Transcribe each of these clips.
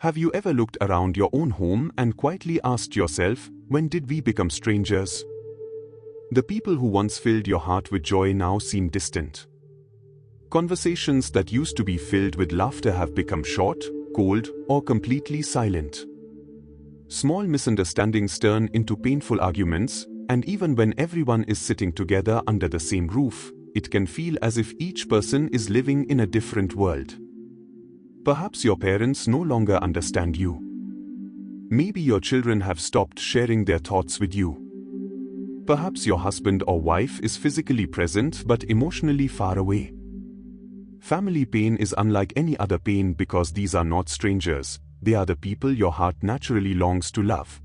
Have you ever looked around your own home and quietly asked yourself, when did we become strangers? The people who once filled your heart with joy now seem distant. Conversations that used to be filled with laughter have become short, cold, or completely silent. Small misunderstandings turn into painful arguments, and even when everyone is sitting together under the same roof, it can feel as if each person is living in a different world. Perhaps your parents no longer understand you. Maybe your children have stopped sharing their thoughts with you. Perhaps your husband or wife is physically present but emotionally far away. Family pain is unlike any other pain because these are not strangers, they are the people your heart naturally longs to love.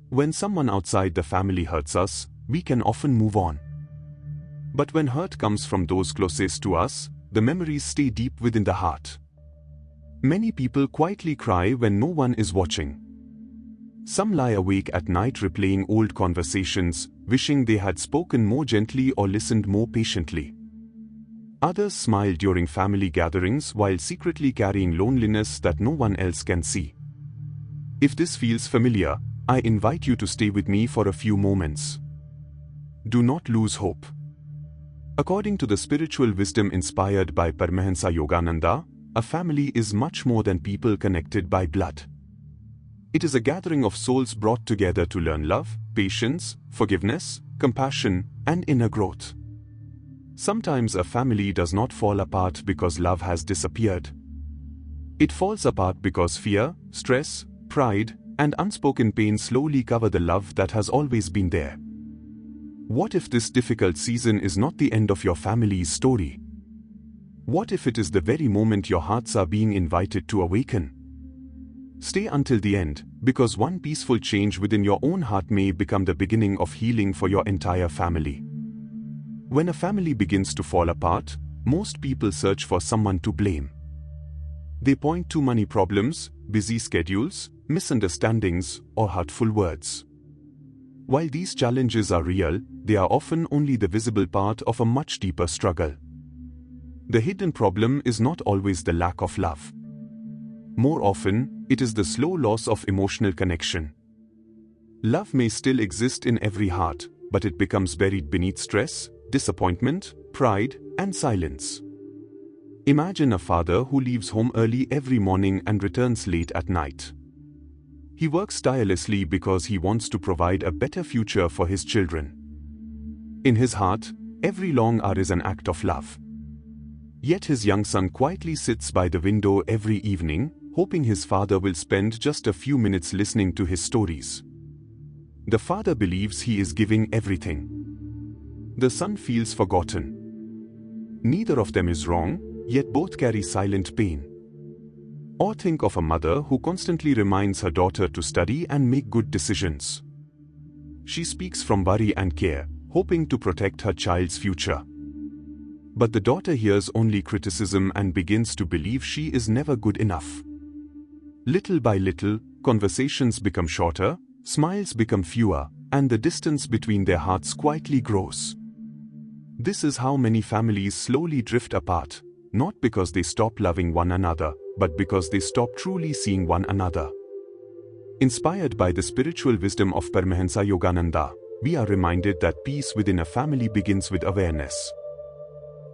When someone outside the family hurts us, we can often move on. But when hurt comes from those closest to us, the memories stay deep within the heart. Many people quietly cry when no one is watching. Some lie awake at night replaying old conversations, wishing they had spoken more gently or listened more patiently. Others smile during family gatherings while secretly carrying loneliness that no one else can see. If this feels familiar, I invite you to stay with me for a few moments. Do not lose hope. According to the spiritual wisdom inspired by Paramahansa Yogananda, a family is much more than people connected by blood. It is a gathering of souls brought together to learn love, patience, forgiveness, compassion, and inner growth. Sometimes a family does not fall apart because love has disappeared. It falls apart because fear, stress, pride, and unspoken pain slowly cover the love that has always been there. What if this difficult season is not the end of your family's story? What if it is the very moment your hearts are being invited to awaken? Stay until the end, because one peaceful change within your own heart may become the beginning of healing for your entire family. When a family begins to fall apart, most people search for someone to blame. They point to money problems, busy schedules, misunderstandings, or hurtful words. While these challenges are real, they are often only the visible part of a much deeper struggle. The hidden problem is not always the lack of love. More often, it is the slow loss of emotional connection. Love may still exist in every heart, but it becomes buried beneath stress, disappointment, pride, and silence. Imagine a father who leaves home early every morning and returns late at night. He works tirelessly because he wants to provide a better future for his children. In his heart, every long hour is an act of love. Yet his young son quietly sits by the window every evening, hoping his father will spend just a few minutes listening to his stories. The father believes he is giving everything. The son feels forgotten. Neither of them is wrong, yet both carry silent pain. Or think of a mother who constantly reminds her daughter to study and make good decisions. She speaks from worry and care, hoping to protect her child's future. But the daughter hears only criticism and begins to believe she is never good enough. Little by little, conversations become shorter, smiles become fewer, and the distance between their hearts quietly grows. This is how many families slowly drift apart, not because they stop loving one another, but because they stop truly seeing one another. Inspired by the spiritual wisdom of Paramahansa Yogananda, we are reminded that peace within a family begins with awareness.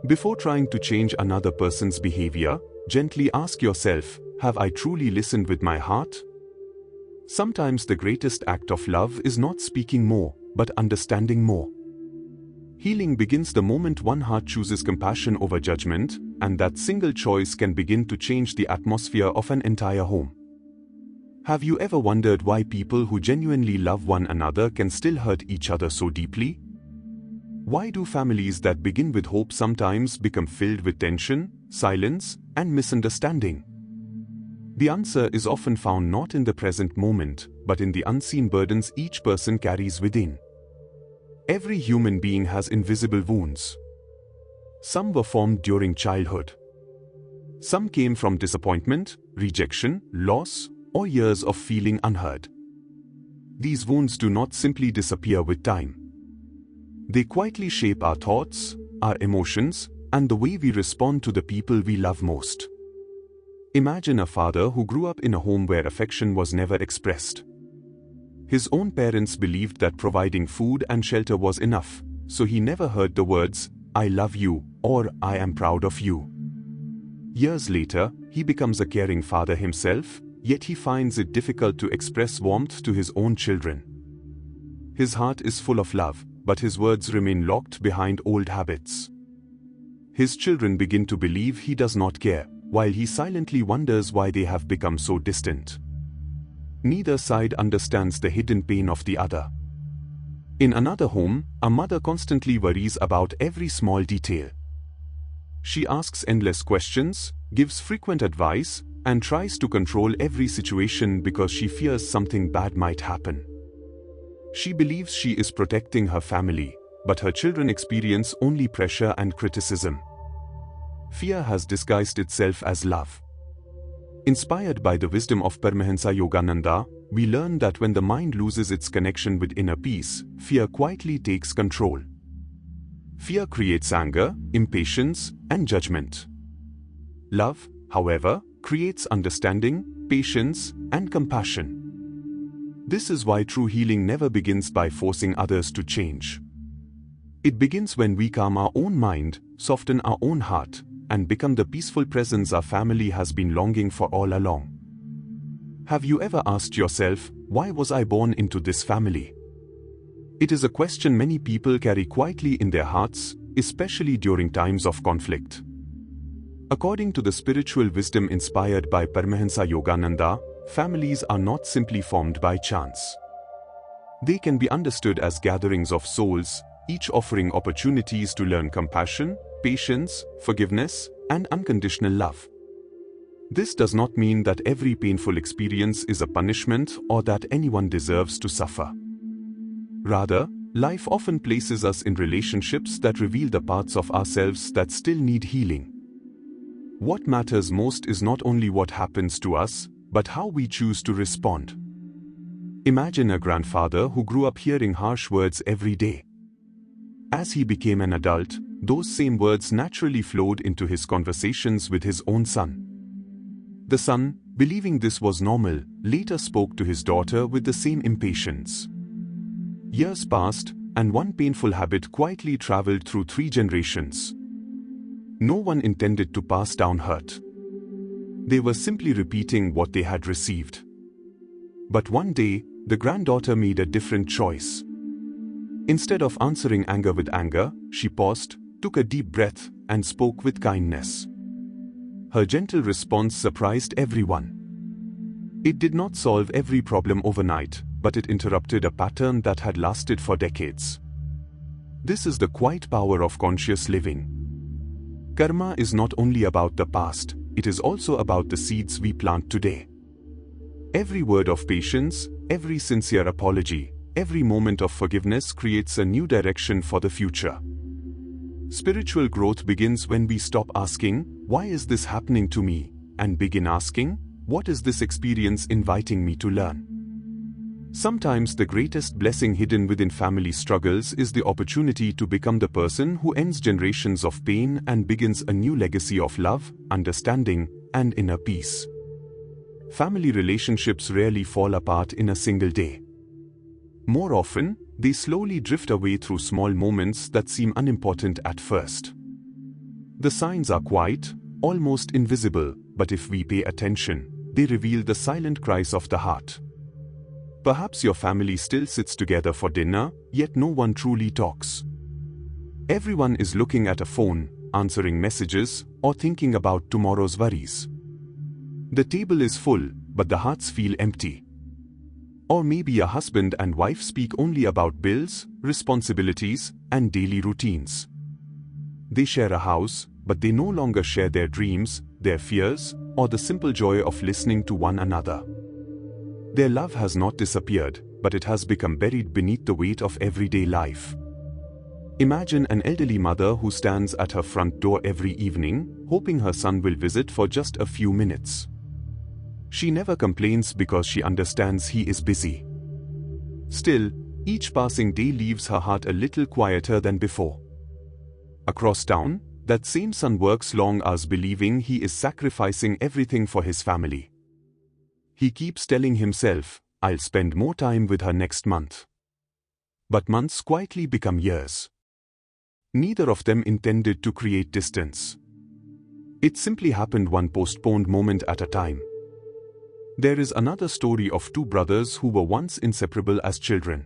Before trying to change another person's behavior, gently ask yourself, have I truly listened with my heart? Sometimes the greatest act of love is not speaking more, but understanding more. Healing begins the moment one heart chooses compassion over judgment, and that single choice can begin to change the atmosphere of an entire home. Have you ever wondered why people who genuinely love one another can still hurt each other so deeply? Why do families that begin with hope sometimes become filled with tension, silence, and misunderstanding? The answer is often found not in the present moment, but in the unseen burdens each person carries within. Every human being has invisible wounds. Some were formed during childhood. Some came from disappointment, rejection, loss, or years of feeling unheard. These wounds do not simply disappear with time. They quietly shape our thoughts, our emotions, and the way we respond to the people we love most. Imagine a father who grew up in a home where affection was never expressed. His own parents believed that providing food and shelter was enough, so he never heard the words, "I love you," or "I am proud of you." Years later, he becomes a caring father himself, yet he finds it difficult to express warmth to his own children. His heart is full of love, but his words remain locked behind old habits. His children begin to believe he does not care, while he silently wonders why they have become so distant. Neither side understands the hidden pain of the other. In another home, a mother constantly worries about every small detail. She asks endless questions, gives frequent advice, and tries to control every situation because she fears something bad might happen. She believes she is protecting her family, but her children experience only pressure and criticism. Fear has disguised itself as love. Inspired by the wisdom of Paramahansa Yogananda, we learn that when the mind loses its connection with inner peace, fear quietly takes control. Fear creates anger, impatience, and judgment. Love, however, creates understanding, patience, and compassion. This is why true healing never begins by forcing others to change. It begins when we calm our own mind, soften our own heart, and become the peaceful presence our family has been longing for all along. Have you ever asked yourself, why was I born into this family? It is a question many people carry quietly in their hearts, especially during times of conflict. According to the spiritual wisdom inspired by Paramahansa Yogananda, families are not simply formed by chance. They can be understood as gatherings of souls, each offering opportunities to learn compassion, patience, forgiveness, and unconditional love. This does not mean that every painful experience is a punishment or that anyone deserves to suffer. Rather, life often places us in relationships that reveal the parts of ourselves that still need healing. What matters most is not only what happens to us, but how we choose to respond. Imagine a grandfather who grew up hearing harsh words every day. As he became an adult, those same words naturally flowed into his conversations with his own son. The son, believing this was normal, later spoke to his daughter with the same impatience. Years passed, and one painful habit quietly traveled through 3 generations. No one intended to pass down hurt. They were simply repeating what they had received. But one day, the granddaughter made a different choice. Instead of answering anger with anger, she paused, took a deep breath, and spoke with kindness. Her gentle response surprised everyone. It did not solve every problem overnight, but it interrupted a pattern that had lasted for decades. This is the quiet power of conscious living. Karma is not only about the past, it is also about the seeds we plant today. Every word of patience, every sincere apology, every moment of forgiveness creates a new direction for the future. Spiritual growth begins when we stop asking, "Why is this happening to me?" and begin asking, "What is this experience inviting me to learn?" Sometimes the greatest blessing hidden within family struggles is the opportunity to become the person who ends generations of pain and begins a new legacy of love, understanding, and inner peace. Family relationships rarely fall apart in a single day. More often, they slowly drift away through small moments that seem unimportant at first. The signs are quiet, almost invisible, but if we pay attention, they reveal the silent cries of the heart. Perhaps your family still sits together for dinner, yet no one truly talks. Everyone is looking at a phone, answering messages, or thinking about tomorrow's worries. The table is full, but the hearts feel empty. Or maybe a husband and wife speak only about bills, responsibilities, and daily routines. They share a house, but they no longer share their dreams, their fears, or the simple joy of listening to one another. Their love has not disappeared, but it has become buried beneath the weight of everyday life. Imagine an elderly mother who stands at her front door every evening, hoping her son will visit for just a few minutes. She never complains because she understands he is busy. Still, each passing day leaves her heart a little quieter than before. Across town, that same son works long hours believing he is sacrificing everything for his family. He keeps telling himself, "I'll spend more time with her next month." But months quietly become years. Neither of them intended to create distance. It simply happened one postponed moment at a time. There is another story of two brothers who were once inseparable as children.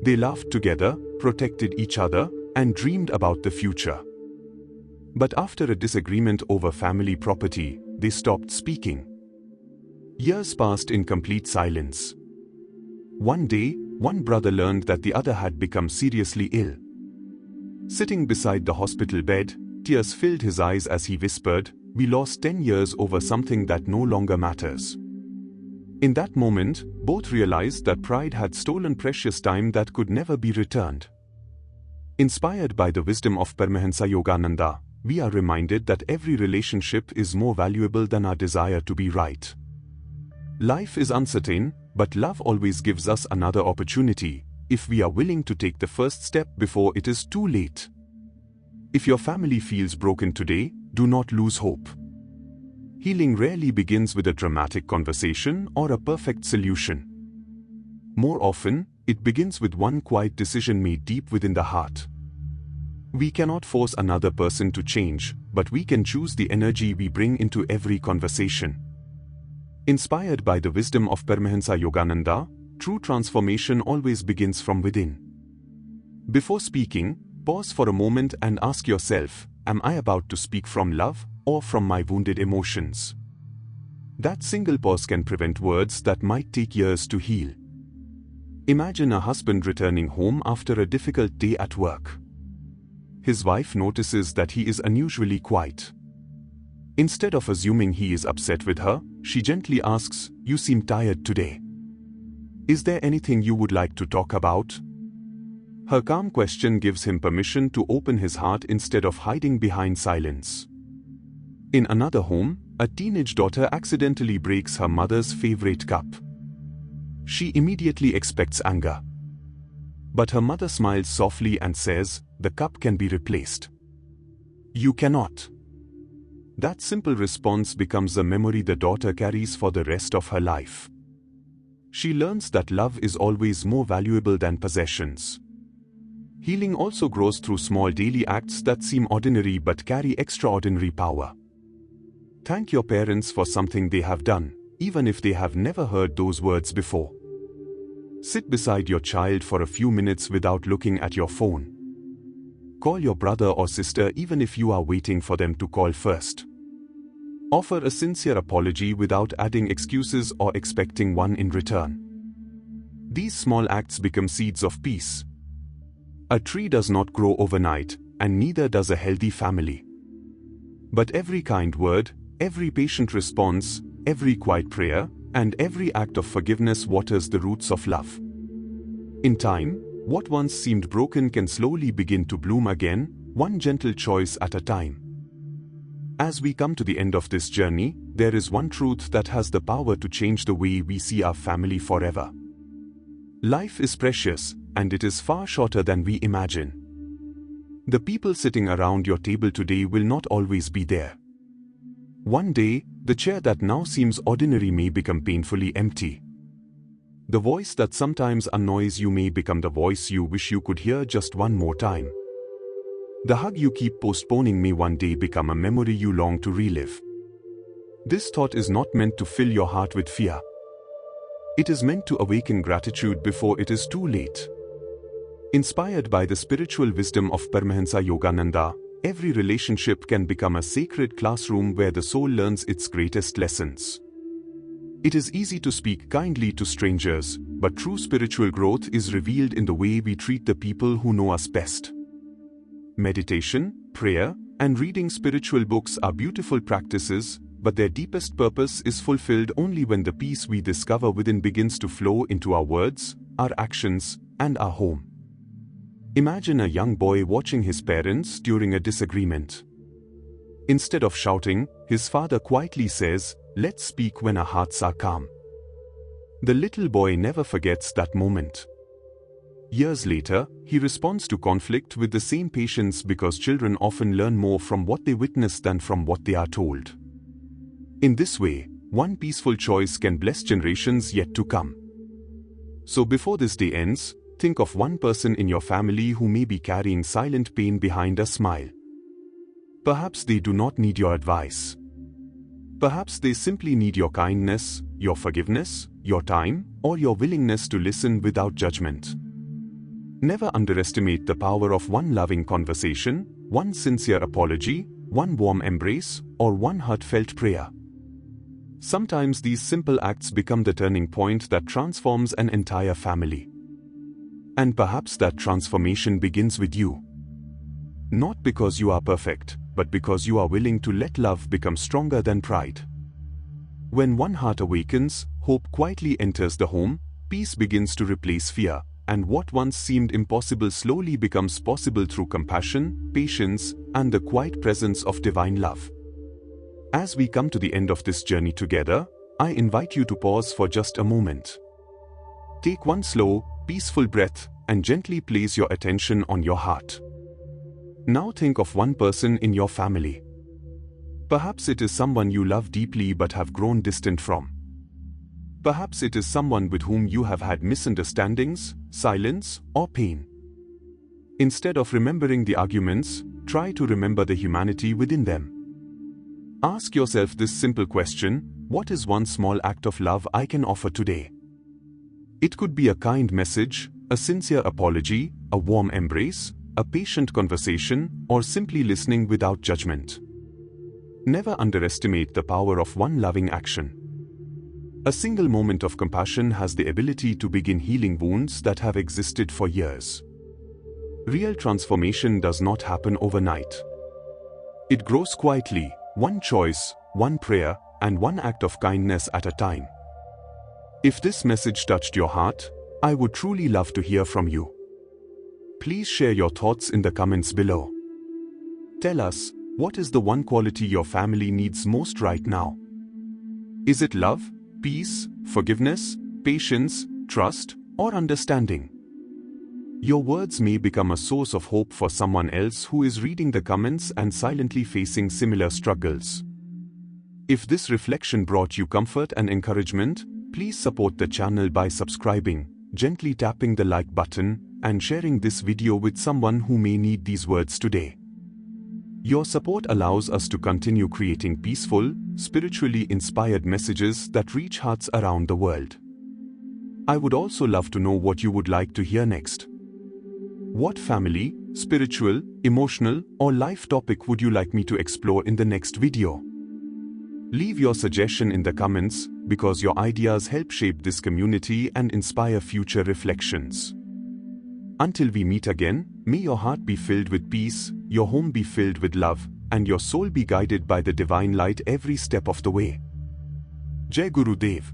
They laughed together, protected each other, and dreamed about the future. But after a disagreement over family property, they stopped speaking. Years passed in complete silence. One day, one brother learned that the other had become seriously ill. Sitting beside the hospital bed, tears filled his eyes as he whispered, "We lost 10 years over something that no longer matters." In that moment, both realized that pride had stolen precious time that could never be returned. Inspired by the wisdom of Paramahansa Yogananda, we are reminded that every relationship is more valuable than our desire to be right. Life is uncertain, but love always gives us another opportunity, if we are willing to take the first step before it is too late. If your family feels broken today, do not lose hope. Healing rarely begins with a dramatic conversation or a perfect solution. More often, it begins with one quiet decision made deep within the heart. We cannot force another person to change, but we can choose the energy we bring into every conversation. Inspired by the wisdom of Paramahansa Yogananda, true transformation always begins from within. Before speaking, pause for a moment and ask yourself, am I about to speak from love or from my wounded emotions? That single pause can prevent words that might take years to heal. Imagine a husband returning home after a difficult day at work. His wife notices that he is unusually quiet. Instead of assuming he is upset with her, she gently asks, "You seem tired today. Is there anything you would like to talk about?" Her calm question gives him permission to open his heart instead of hiding behind silence. In another home, a teenage daughter accidentally breaks her mother's favorite cup. She immediately expects anger. But her mother smiles softly and says, "The cup can be replaced." "You cannot." That simple response becomes a memory the daughter carries for the rest of her life. She learns that love is always more valuable than possessions. Healing also grows through small daily acts that seem ordinary but carry extraordinary power. Thank your parents for something they have done, even if they have never heard those words before. Sit beside your child for a few minutes without looking at your phone. Call your brother or sister even if you are waiting for them to call first. Offer a sincere apology without adding excuses or expecting one in return. These small acts become seeds of peace. A tree does not grow overnight, and neither does a healthy family. But every kind word, every patient response, every quiet prayer, and every act of forgiveness waters the roots of love. In time, what once seemed broken can slowly begin to bloom again, one gentle choice at a time. As we come to the end of this journey, there is one truth that has the power to change the way we see our family forever. Life is precious, and it is far shorter than we imagine. The people sitting around your table today will not always be there. One day, the chair that now seems ordinary may become painfully empty. The voice that sometimes annoys you may become the voice you wish you could hear just one more time. The hug you keep postponing may one day become a memory you long to relive. This thought is not meant to fill your heart with fear. It is meant to awaken gratitude before it is too late. Inspired by the spiritual wisdom of Paramahansa Yogananda, every relationship can become a sacred classroom where the soul learns its greatest lessons. It is easy to speak kindly to strangers, but true spiritual growth is revealed in the way we treat the people who know us best. Meditation, prayer, and reading spiritual books are beautiful practices, but their deepest purpose is fulfilled only when the peace we discover within begins to flow into our words, our actions, and our home. Imagine a young boy watching his parents during a disagreement. Instead of shouting, his father quietly says, "Let's speak when our hearts are calm." The little boy never forgets that moment. Years later, he responds to conflict with the same patience because children often learn more from what they witness than from what they are told. In this way, one peaceful choice can bless generations yet to come. So before this day ends, think of one person in your family who may be carrying silent pain behind a smile. Perhaps they do not need your advice. Perhaps they simply need your kindness, your forgiveness, your time, or your willingness to listen without judgment. Never underestimate the power of one loving conversation, one sincere apology, one warm embrace, or one heartfelt prayer. Sometimes these simple acts become the turning point that transforms an entire family. And perhaps that transformation begins with you. Not because you are perfect, but because you are willing to let love become stronger than pride. When one heart awakens, hope quietly enters the home, peace begins to replace fear, and what once seemed impossible slowly becomes possible through compassion, patience, and the quiet presence of divine love. As we come to the end of this journey together, I invite you to pause for just a moment. Take one slow, peaceful breath and gently place your attention on your heart. Now think of one person in your family. Perhaps it is someone you love deeply but have grown distant from. Perhaps it is someone with whom you have had misunderstandings, silence, or pain. Instead of remembering the arguments, try to remember the humanity within them. Ask yourself this simple question: what is one small act of love I can offer today? It could be a kind message, a sincere apology, a warm embrace, a patient conversation, or simply listening without judgment. Never underestimate the power of one loving action. A single moment of compassion has the ability to begin healing wounds that have existed for years. Real transformation does not happen overnight. It grows quietly, one choice, one prayer, and one act of kindness at a time. If this message touched your heart, I would truly love to hear from you. Please share your thoughts in the comments below. Tell us, what is the one quality your family needs most right now? Is it love, peace, forgiveness, patience, trust, or understanding? Your words may become a source of hope for someone else who is reading the comments and silently facing similar struggles. If this reflection brought you comfort and encouragement, please support the channel by subscribing, gently tapping the like button, and sharing this video with someone who may need these words today. Your support allows us to continue creating peaceful, spiritually inspired messages that reach hearts around the world. I would also love to know what you would like to hear next. What family, spiritual, emotional, or life topic would you like me to explore in the next video? Leave your suggestion in the comments, because your ideas help shape this community and inspire future reflections. Until we meet again, may your heart be filled with peace, your home be filled with love, and your soul be guided by the divine light every step of the way. Jai Guru Dev.